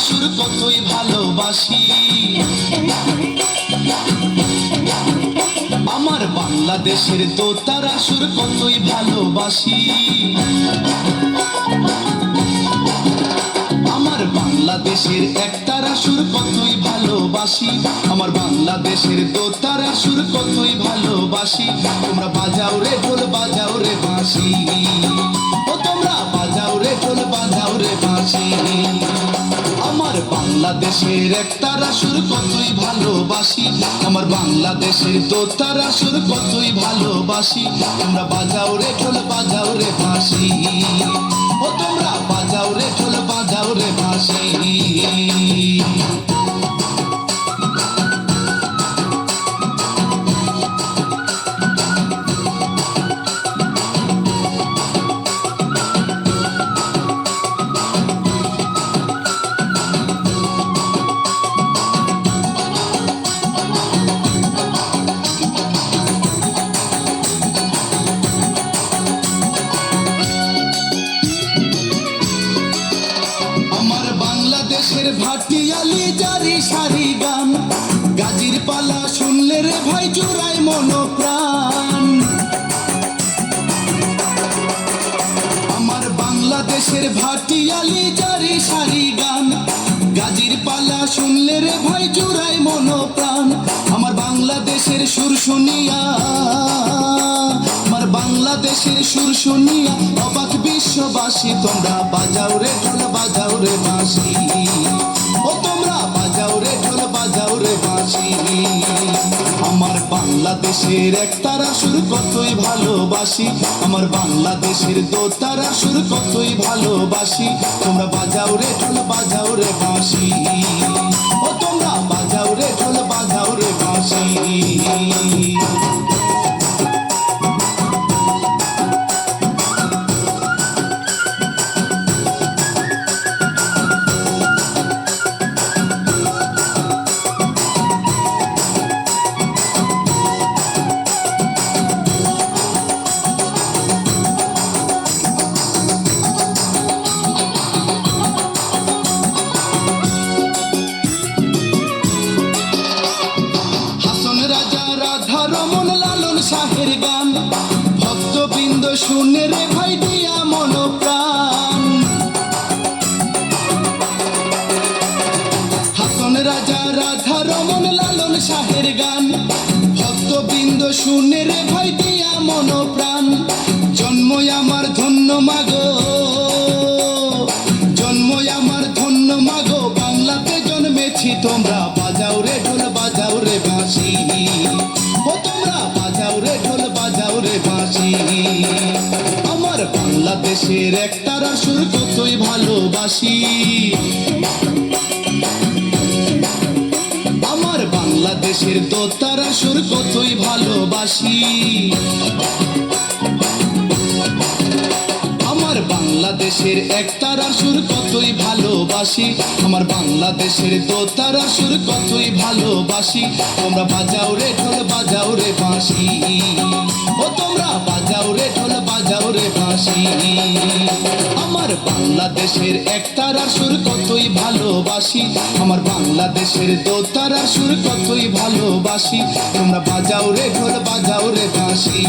সুর কতই ভালোবাসি। আমার বাংলাদেশের দোতারা সুর কতই ভালোবাসি। আমার বাংলাদেশের একতারা সুর কতই ভালোবাসি। আমার বাংলাদেশের দোতারা সুর কতই ভালোবাসি। তোমরা বাজাও রে ঢোল বাজাও রে বাঁশি, ও তোমরা বাজাও রে ঢোল বাজাও রে বাঁশি। আমার বাংলাদেশের একতারা সুর কতই ভালোবাসি। আমার বাংলাদেশের দোতারা সুর কতই ভালোবাসি। তোমরা বাজাও রে ঢোল বাজাও রে বাঁশি, ও তোমরা বাজাও রে ঢোল বাজাও রে বাঁশি। বাংলাদেশের ভাটিয়ালি জারি সারি গান, গাজীর পালা শুনলে রে ভাই জুড়াই মনোপ্রাণ। আমার বাংলাদেশের ভাটিয়ালি জারি সারি গান, গাজীর পালা শুনলে রে ভাই জুড়াই মনোপ্রাণ। আমার বাংলাদেশের সুর শুনিয়া, আমার বাংলাদেশের সুর শুনিয়া অবাক বিশ্ববাসী। তোমরা বাজাও রে ঢোল বাজাও রে বাঁশি, ও তোমরা বাজাও রে ঢোল বাজাও রে বাঁশি। আমার বাংলাদেশের একতারা সুর কতই ভালোবাসি। আমার বাংলাদেশের দোতারা সুর কতই ভালোবাসি। তোমরা বাজাও রে ঢোল বাজাও রে বাঁশি, ও তোমরা বাজাও রে ঢোল বাজাও রে বাঁশি। শাহের গান ভক্তবৃন্দ শুনে রে ভাই দিয়া মনোপ্রাণ। হাসন রাজা রাধা রমন লালন শাহের গান ভক্তবৃন্দ শুনে রে ভাই দিয়া মনোপ্রাণ। জন্মই আমার ধন্য মাগো, জন্মই আমার ধন্য মাগো, বাংলাতে জন্মেছি। তোমরা বাজাও রে ঢোল বাজাও রে বাঁশি, ও তোমরা বাজাও রে ঢোল বাজাও রে বাঁশি। আমার বাংলাদেশের একতারা সুর কতই ভালোবাসি। আমার বাংলাদেশের দোতারা সুর কতই ভালোবাসি। আমার বাংলাদেশের একতারা সুর কতই ভালোবাসি। আমার বাংলাদেশের দোতারা সুর কতই ভালোবাসি। তোমরা বাজাও রে ঢোল বাজাও রে বাঁশি, ও তোমরা বাজাও রে ঢোল বাজাও রে বাঁশি। আমার বাংলাদেশের একতারা সুর কতই ভালোবাসি। আমার বাংলাদেশের দোতারা সুর কতই ভালোবাসি। তোমরা বাজাও রে ঢোল বাজাও রে বাঁশি।